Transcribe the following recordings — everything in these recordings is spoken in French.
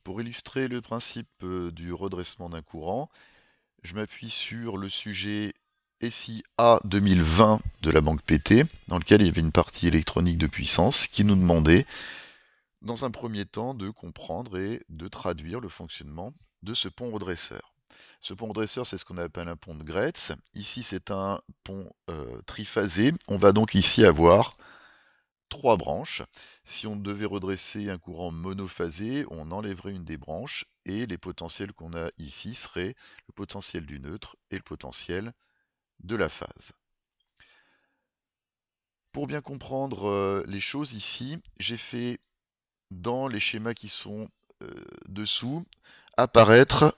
Pour illustrer le principe du redressement d'un courant, je m'appuie sur le sujet SIA 2020 de la banque PT, dans lequel il y avait une partie électronique de puissance qui nous demandait, dans un premier temps, de comprendre et de traduire le fonctionnement de ce pont redresseur. Ce pont redresseur, c'est ce qu'on appelle un pont de Gretz. Ici, c'est un pont triphasé. On va donc ici avoir trois branches. Si on devait redresser un courant monophasé, on enlèverait une des branches et les potentiels qu'on a ici seraient le potentiel du neutre et le potentiel de la phase. Pour bien comprendre les choses ici, j'ai fait dans les schémas qui sont dessous apparaître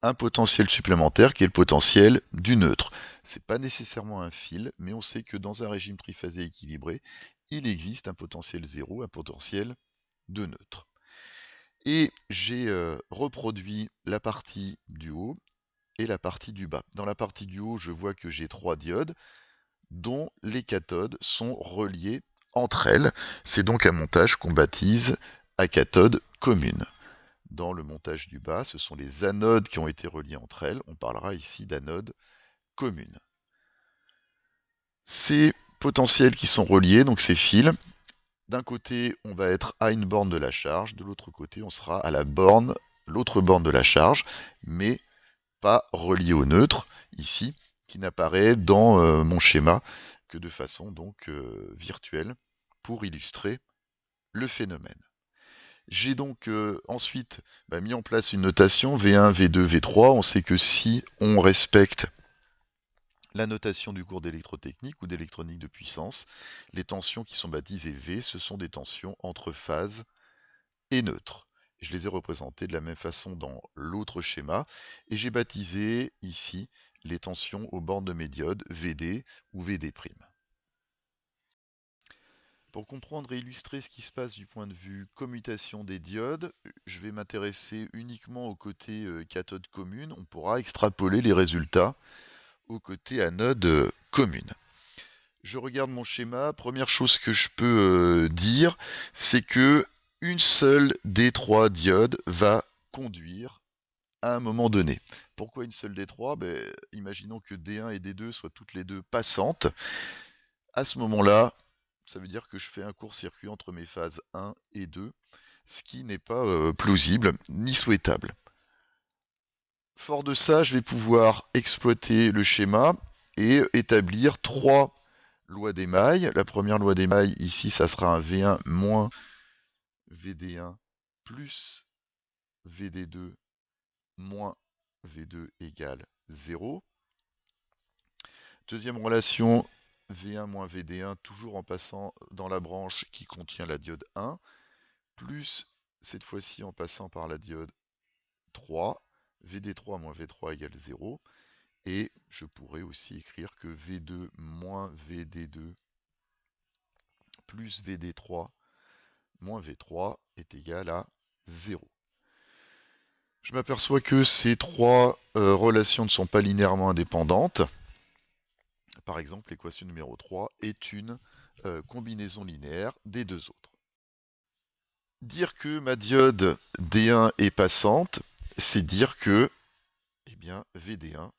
un potentiel supplémentaire qui est le potentiel du neutre. C'est pas nécessairement un fil, mais on sait que dans un régime triphasé équilibré, il existe un potentiel 0, un potentiel de neutre. Et j'ai reproduit la partie du haut et la partie du bas. Dans la partie du haut, je vois que j'ai trois diodes dont les cathodes sont reliées entre elles. C'est donc un montage qu'on baptise à cathode commune. Dans le montage du bas, ce sont les anodes qui ont été reliées entre elles. On parlera ici d'anodes communes. Ces potentiels qui sont reliés, donc ces fils, d'un côté, on va être à une borne de la charge, de l'autre côté, on sera à l'autre borne de la charge, mais pas relié au neutre, ici, qui n'apparaît dans mon schéma que de façon donc virtuelle pour illustrer le phénomène. J'ai donc ensuite mis en place une notation V1, V2, V3. On sait que si on respecte la notation du cours d'électrotechnique ou d'électronique de puissance, les tensions qui sont baptisées V, ce sont des tensions entre phases et neutres. Je les ai représentées de la même façon dans l'autre schéma et j'ai baptisé ici les tensions aux bornes de mes diodes VD ou VD'. Pour comprendre et illustrer ce qui se passe du point de vue commutation des diodes, je vais m'intéresser uniquement au côté cathode commune. On pourra extrapoler les résultats au côté anode commune. Je regarde mon schéma. Première chose que je peux dire, c'est que une seule des trois diodes va conduire à un moment donné. Pourquoi une seule des trois? Imaginons que D1 et D2 soient toutes les deux passantes. À ce moment-là, ça veut dire que je fais un court-circuit entre mes phases 1 et 2, ce qui n'est pas plausible ni souhaitable. Fort de ça, je vais pouvoir exploiter le schéma et établir trois lois d'émail. La première loi d'émail, ici, ça sera un V1 moins VD1 plus VD2 moins V2 égale 0. Deuxième relation, V1 moins VD1, toujours en passant dans la branche qui contient la diode 1, plus cette fois-ci en passant par la diode 3, VD3 moins V3 égale 0. Et je pourrais aussi écrire que V2 moins VD2 plus VD3 moins V3 est égal à 0. Je m'aperçois que ces trois relations ne sont pas linéairement indépendantes. Par exemple, l'équation numéro 3 est une combinaison linéaire des deux autres. Dire que ma diode D1 est passante, c'est dire que VD1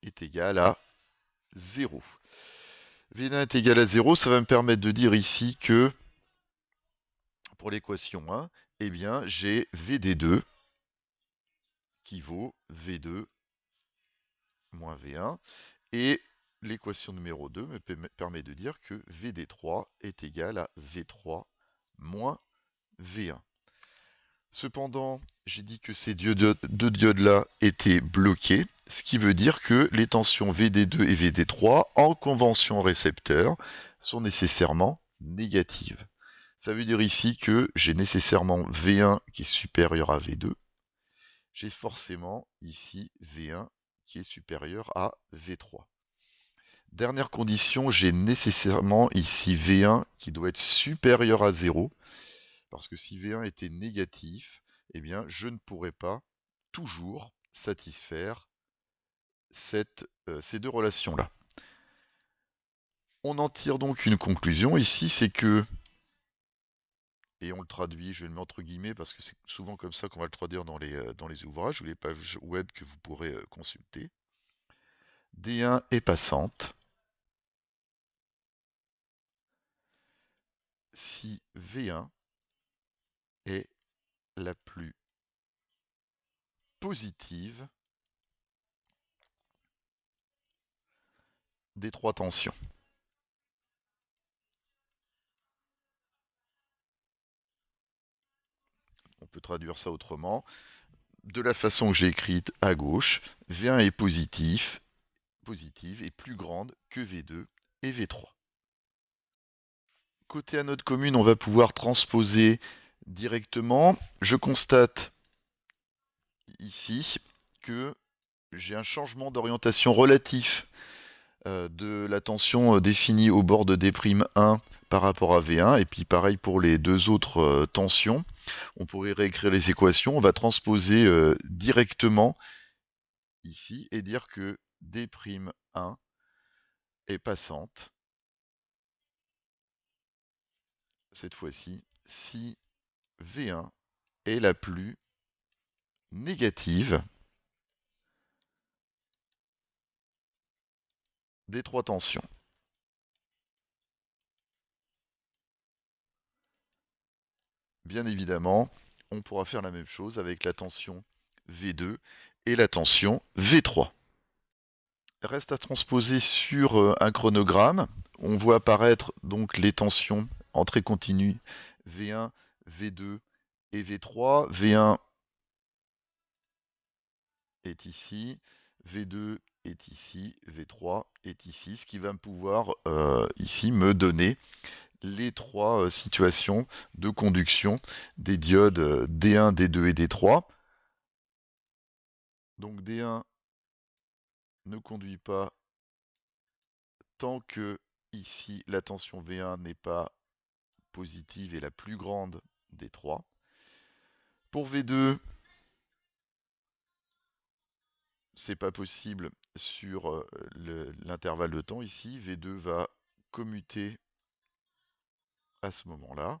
est égal à 0. V1 est égal à 0, ça va me permettre de dire ici que pour l'équation 1, j'ai VD2 qui vaut V2 moins V1. Et l'équation numéro 2 me permet de dire que VD3 est égal à V3 moins V1. Cependant, j'ai dit que ces deux diodes-là étaient bloquées, ce qui veut dire que les tensions VD2 et VD3 en convention récepteur sont nécessairement négatives. Ça veut dire ici que j'ai nécessairement V1 qui est supérieur à V2. J'ai forcément ici V1 qui est supérieur à V3. Dernière condition, j'ai nécessairement ici V1 qui doit être supérieur à 0, parce que si V1 était négatif, je ne pourrais pas toujours satisfaire ces deux relations-là. On en tire donc une conclusion ici, c'est que et on le traduit, je vais le mettre entre guillemets parce que c'est souvent comme ça qu'on va le traduire dans les ouvrages ou les pages web que vous pourrez consulter. D1 est passante. Si V1 est la plus positive des trois tensions. On peut traduire ça autrement. De la façon que j'ai écrite à gauche, V1 est positive est plus grande que V2 et V3. Côté anode commune, on va pouvoir transposer directement. Je constate ici que j'ai un changement d'orientation relatif de la tension définie au bord de D'1 par rapport à V1, et puis pareil pour les deux autres tensions. On pourrait réécrire les équations, on va transposer directement ici et dire que D'1 est passante, cette fois-ci, si V1 est la plus négative des trois tensions. Bien évidemment, on pourra faire la même chose avec la tension V2 et la tension V3. Reste à transposer sur un chronogramme. On voit apparaître donc les tensions en trait continu V1, V2 et V3. V1 est ici, V2 est ici, V3 est ici, ce qui va me pouvoir ici me donner les trois situations de conduction des diodes D1, D2 et D3. Donc D1 ne conduit pas tant que ici la tension V1 n'est pas positive et la plus grande des trois. Pour V2, c'est pas possible sur l'intervalle de temps ici. V2 va commuter à ce moment-là.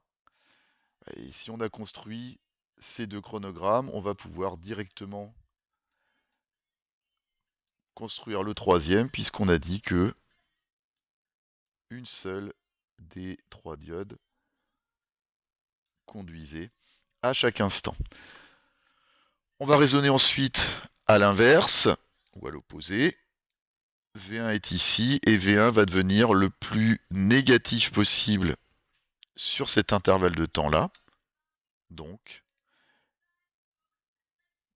Et si on a construit ces deux chronogrammes, on va pouvoir directement construire le troisième, puisqu'on a dit que une seule des trois diodes conduisait à chaque instant. On va raisonner ensuite à l'inverse, ou à l'opposé. V1 est ici, et V1 va devenir le plus négatif possible sur cet intervalle de temps-là. Donc,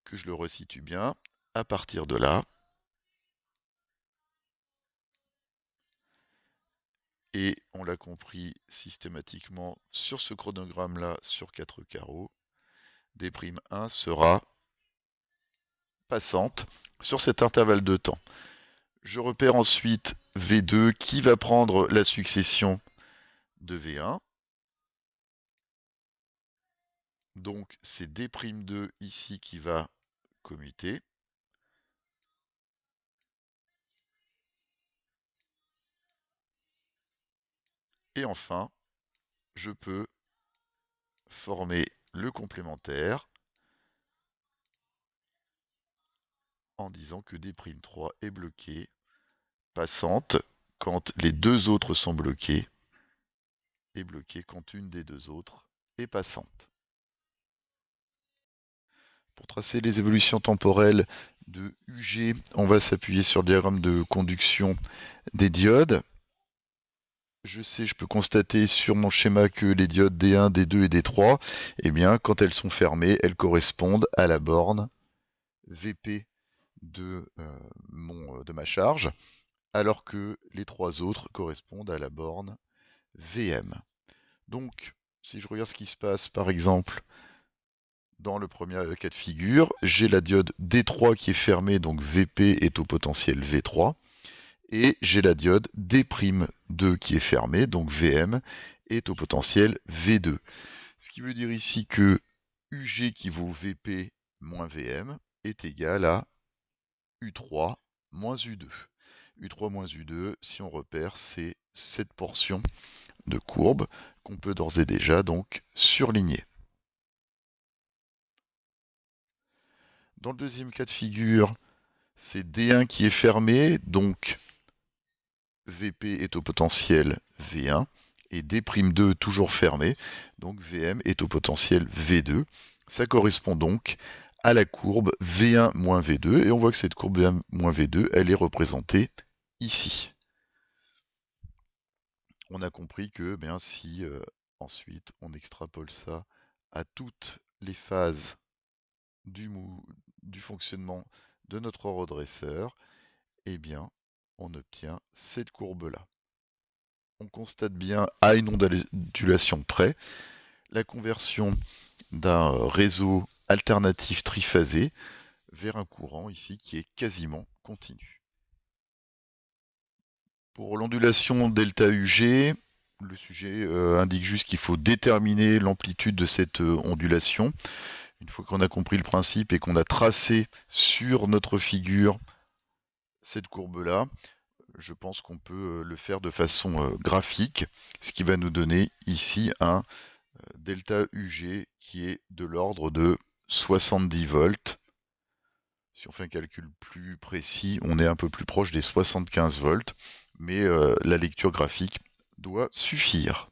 que je le resitue bien, à partir de là, et on l'a compris systématiquement sur ce chronogramme-là, sur 4 carreaux, D'1 sera passante sur cet intervalle de temps. Je repère ensuite V2 qui va prendre la succession de V1. Donc c'est D'2 ici qui va commuter. Et enfin, je peux former le complémentaire en disant que D'3 est bloqué, passante quand les deux autres sont bloqués, et bloqué quand une des deux autres est passante. Pour tracer les évolutions temporelles de UG, on va s'appuyer sur le diagramme de conduction des diodes. Je peux constater sur mon schéma que les diodes D1, D2 et D3, eh bien, quand elles sont fermées, elles correspondent à la borne VP de ma charge, alors que les trois autres correspondent à la borne VM. Donc, si je regarde ce qui se passe, par exemple, dans le premier cas de figure, j'ai la diode D3 qui est fermée, donc VP est au potentiel V3. Et j'ai la diode D'2 qui est fermée, donc VM est au potentiel V2. Ce qui veut dire ici que UG qui vaut VP moins VM est égal à U3 moins U2. U3 moins U2, si on repère, c'est cette portion de courbe qu'on peut d'ores et déjà donc surligner. Dans le deuxième cas de figure, c'est D1 qui est fermé, donc VP est au potentiel V1, et D'2 toujours fermé, donc VM est au potentiel V2. Ça correspond donc à la courbe V1 moins V2, et on voit que cette courbe V1 moins V2, elle est représentée ici. On a compris que si ensuite on extrapole ça à toutes les phases du fonctionnement de notre redresseur, eh bien, on obtient cette courbe-là. On constate bien, à une ondulation près, la conversion d'un réseau alternatif triphasé vers un courant ici qui est quasiment continu. Pour l'ondulation delta UG, le sujet indique juste qu'il faut déterminer l'amplitude de cette ondulation. Une fois qu'on a compris le principe et qu'on a tracé sur notre figure cette courbe-là, je pense qu'on peut le faire de façon graphique, ce qui va nous donner ici un delta UG qui est de l'ordre de 70 volts. Si on fait un calcul plus précis, on est un peu plus proche des 75 volts, mais la lecture graphique doit suffire.